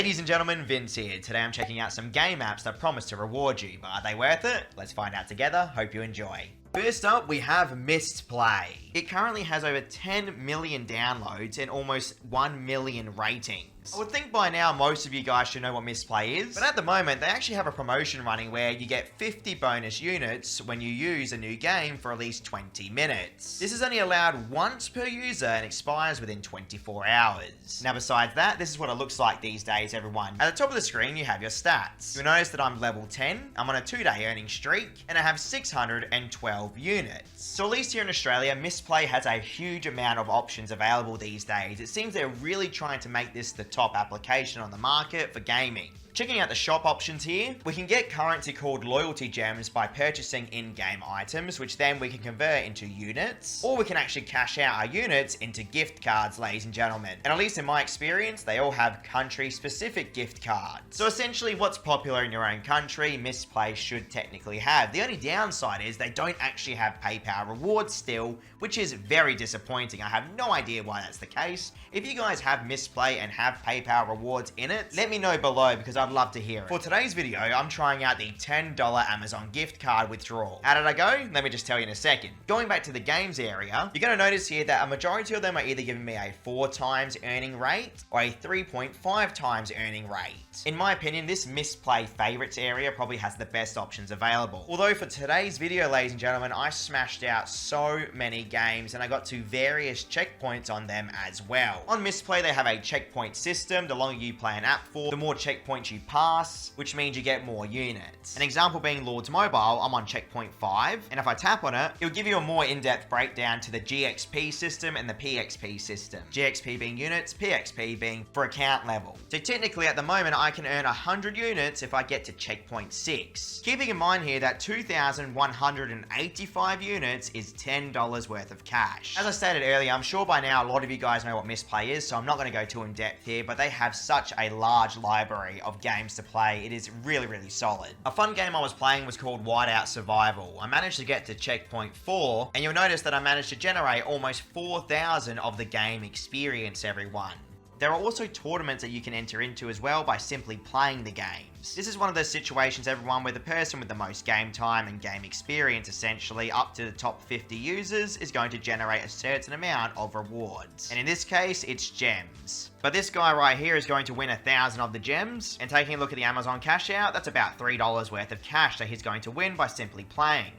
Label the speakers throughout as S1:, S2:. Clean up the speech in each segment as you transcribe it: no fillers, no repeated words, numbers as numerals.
S1: Ladies and gentlemen, Vince here. Today I'm checking out some game apps that promise to reward you, but are they worth it? Let's find out together. Hope you enjoy. First up, we have Mistplay. It currently has over 10 million downloads and almost 1 million ratings. I would think by now most of you guys should know what Mistplay is, but at the moment they actually have a promotion running where you get 50 bonus units when you use a new game for at least 20 minutes. This is only allowed once per user and expires within 24 hours. Now besides that, this is what it looks like these days, everyone. At the top of the screen you have your stats. You'll notice that I'm level 10, I'm on a 2-day earning streak, and I have 612 units. So at least here in Australia, Mistplay has a huge amount of options available these days. It seems they're really trying to make this the top application on the market for gaming. Checking out the shop options here, we can get currency called loyalty gems by purchasing in-game items, which then we can convert into units, or we can actually cash out our units into gift cards, ladies and gentlemen. And at least in my experience, they all have country-specific gift cards. So essentially, what's popular in your own country, Mistplay should technically have. The only downside is they don't actually have PayPal rewards still, which is very disappointing. I have no idea why that's the case. If you guys have Mistplay and have PayPal rewards in it, let me know below because I'd love to hear it. For today's video, I'm trying out the $10 Amazon gift card withdrawal. How did I go? Let me just tell you in a second. Going back to the games area, you're going to notice here that a majority of them are either giving me a 4 times earning rate or a 3.5 times earning rate. In my opinion, this Mistplay favorites area probably has the best options available. Although for today's video, ladies and gentlemen, I smashed out so many games and I got to various checkpoints on them as well. On Mistplay, they have a checkpoint system. The longer you play an app for, the more checkpoints you pass, which means you get more units. An example being Lord's Mobile, I'm on checkpoint 5, and if I tap on it, it'll give you a more in-depth breakdown to the GXP system and the PXP system. GXP being units, PXP being for account level. So technically at the moment, I can earn 100 units if I get to checkpoint 6. Keeping in mind here that 2,185 units is $10 worth of cash. As I stated earlier, I'm sure by now a lot of you guys know what Mistplay is, so I'm not going to go too in-depth here, but they have such a large library of games to play. It is really solid. A fun game I was playing was called Whiteout Survival. I managed to get to checkpoint 4, and you'll notice that I managed to generate almost 4,000 of the game experience, everyone. There are also tournaments that you can enter into as well by simply playing the games. This is one of those situations, everyone, where the person with the most game time and game experience, essentially up to the top 50 users, is going to generate a certain amount of rewards. And in this case, it's gems. But this guy right here is going to win 1,000 of the gems, and taking a look at the Amazon cash out, that's about $3 worth of cash that he's going to win by simply playing.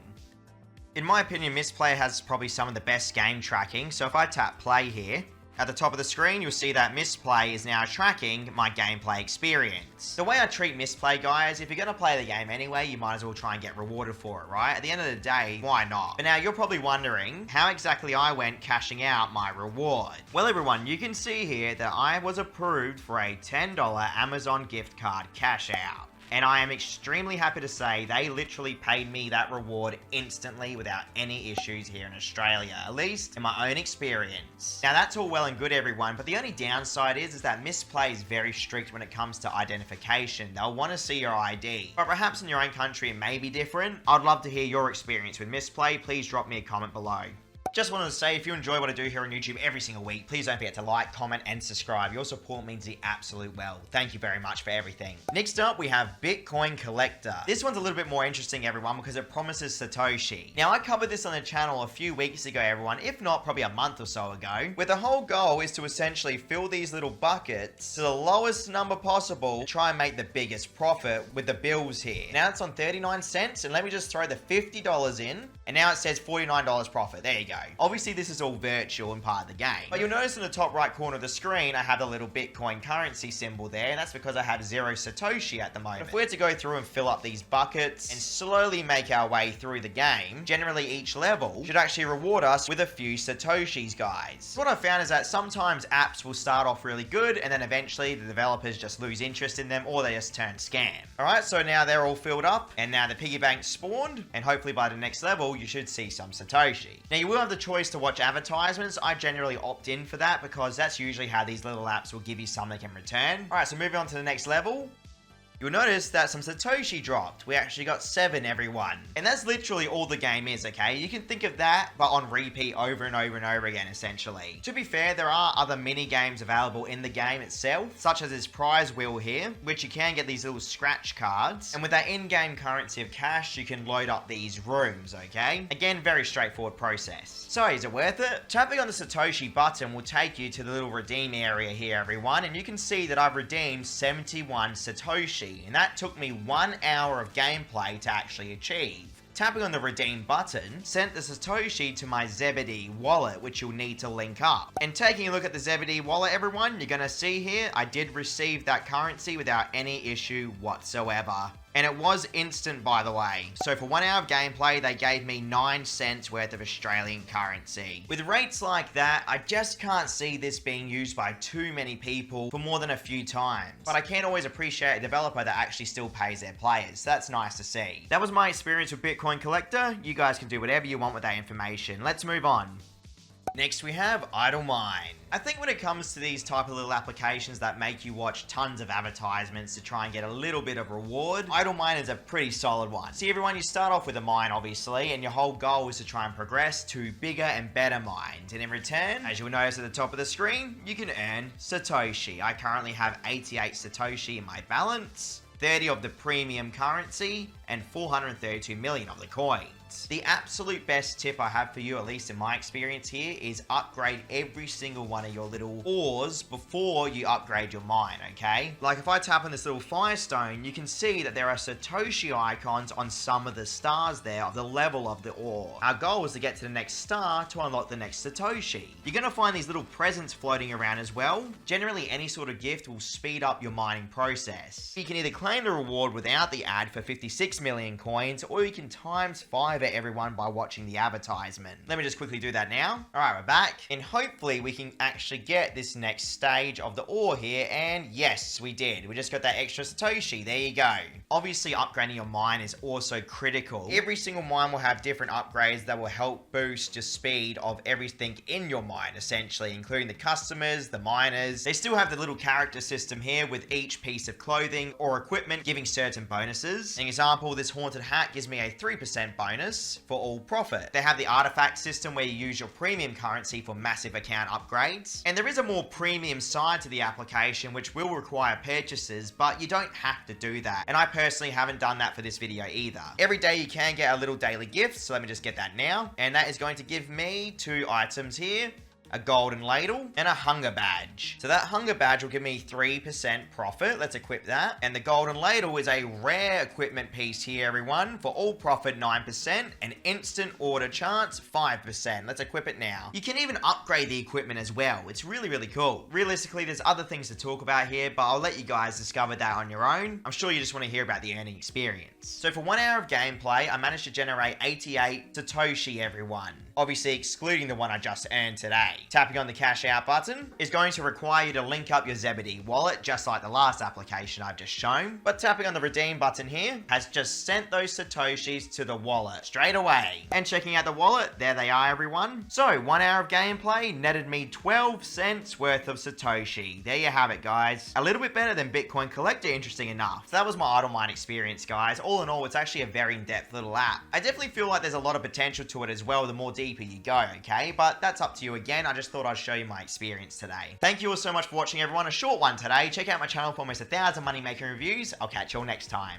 S1: In my opinion, Mistplay has probably some of the best game tracking, so if I tap play here, at the top of the screen, you'll see that Mistplay is now tracking my gameplay experience. The way I treat Mistplay, guys, if you're going to play the game anyway, you might as well try and get rewarded for it, right? At the end of the day, why not? But now you're probably wondering how exactly I went cashing out my reward. Well, everyone, you can see here that I was approved for a $10 Amazon gift card cash out. And I am extremely happy to say they literally paid me that reward instantly without any issues here in Australia, at least in my own experience. Now that's all well and good, everyone, but the only downside is that Mistplay is very strict when it comes to identification. They'll want to see your ID. But perhaps in your own country it may be different. I'd love to hear your experience with Mistplay. Please drop me a comment below. Just wanted to say, if you enjoy what I do here on YouTube every single week, please don't forget to like, comment, and subscribe. Your support means the absolute world. Thank you very much for everything. Next up, we have Bitcoin Collector. This one's a little bit more interesting, everyone, because it promises Satoshi. Now, I covered this on the channel a few weeks ago, everyone, if not probably a month or so ago, where the whole goal is to essentially fill these little buckets to the lowest number possible to try and make the biggest profit with the bills here. Now it's on 39 cents, and let me just throw the $50 in, and now it says $49 profit. There you go. Obviously, this is all virtual and part of the game. But you'll notice in the top right corner of the screen, I have the little Bitcoin currency symbol there, and that's because I have 0 Satoshi at the moment. If we're to go through and fill up these buckets and slowly make our way through the game, generally each level should actually reward us with a few Satoshis, guys. What I found is that sometimes apps will start off really good, and then eventually the developers just lose interest in them, or they just turn scam. Alright, so now they're all filled up, and now the piggy bank spawned, and hopefully by the next level, you should see some Satoshi. Now, you will have the choice to watch advertisements. I generally opt in for that because that's usually how these little apps will give you something in return. Alright, so moving on to the next level. you'll notice that some Satoshi dropped. We actually got 7, everyone. And that's literally all the game is, okay? You can think of that, but on repeat over and over and over again, essentially. To be fair, there are other mini games available in the game itself, such as this prize wheel here, which you can get these little scratch cards. And with that in-game currency of cash, you can load up these rooms, okay? Again, very straightforward process. So, is it worth it? Tapping on the Satoshi button will take you to the little redeem area here, everyone, and you can see that I've redeemed 71 Satoshi, and that took me 1 hour of gameplay to actually achieve. Tapping on the redeem button sent the Satoshi to my Zebedee wallet, which you'll need to link up. And taking a look at the Zebedee wallet, everyone, you're gonna see here, I did receive that currency without any issue whatsoever. And it was instant, by the way. So for 1 hour of gameplay, they gave me 9 cents worth of Australian currency. With rates like that, I just can't see this being used by too many people for more than a few times. But I can always appreciate a developer that actually still pays their players. So that's nice to see. That was my experience with Bitcoin Collector. You guys can do whatever you want with that information. Let's move on. Next we have Idle Mine. I think when it comes to these type of little applications that make you watch tons of advertisements to try and get a little bit of reward, Idle Mine is a pretty solid one. See everyone, you start off with a mine obviously, and your whole goal is to try and progress to bigger and better mines. And in return, as you'll notice at the top of the screen, you can earn Satoshi. I currently have 88 Satoshi in my balance, 30 of the premium currency, and 432 million of the coins. The absolute best tip I have for you, at least in my experience here, is upgrade every single one of your little ores before you upgrade your mine, okay? Like if I tap on this little firestone, you can see that there are Satoshi icons on some of the stars there of the level of the ore. Our goal is to get to the next star to unlock the next Satoshi. You're gonna find these little presents floating around as well. Generally, any sort of gift will speed up your mining process. You can either claim the reward without the ad for 56 million coins, or you can times 5 it, everyone, by watching the advertisement. Let me just quickly do that now. Alright, we're back, and hopefully we can actually get this next stage of the ore here, and yes, we did. We just got that extra Satoshi. There you go. Obviously, upgrading your mine is also critical. Every single mine will have different upgrades that will help boost your speed of everything in your mine, essentially, including the customers, the miners. They still have the little character system here with each piece of clothing or equipment giving certain bonuses. An example, this haunted hat gives me a 3% bonus for all profit. They have the artifact system where you use your premium currency for massive account upgrades. And there is a more premium side to the application which will require purchases, but you don't have to do that. And I personally haven't done that for this video either. Every day you can get a little daily gift, so let me just get that now. And that is going to give me 2 items here, a golden ladle, and a hunger badge. So that hunger badge will give me 3% profit. Let's equip that. And the golden ladle is a rare equipment piece here, everyone. For all profit, 9%, and instant order chance, 5%. Let's equip it now. You can even upgrade the equipment as well. It's really, really cool. Realistically, there's other things to talk about here, but I'll let you guys discover that on your own. I'm sure you just want to hear about the earning experience. So for 1 hour of gameplay, I managed to generate 88 Satoshi, everyone. Obviously excluding the one I just earned today. Tapping on the cash out button is going to require you to link up your Zebedee wallet, just like the last application I've just shown. But tapping on the redeem button here has just sent those Satoshis to the wallet straight away. And checking out the wallet, there they are, everyone. So 1 hour of gameplay netted me 12 cents worth of Satoshi. There you have it, guys. A little bit better than Bitcoin Collector, interesting enough. So that was my Idle Mine experience, guys. All in all, it's actually a very in-depth little app. I definitely feel like there's a lot of potential to it as well, the more deeper you go, okay? But that's up to you again. I just thought I'd show you my experience today. Thank you all so much for watching, everyone. A short one today. Check out my channel for almost 1,000 money-making reviews. I'll catch you all next time.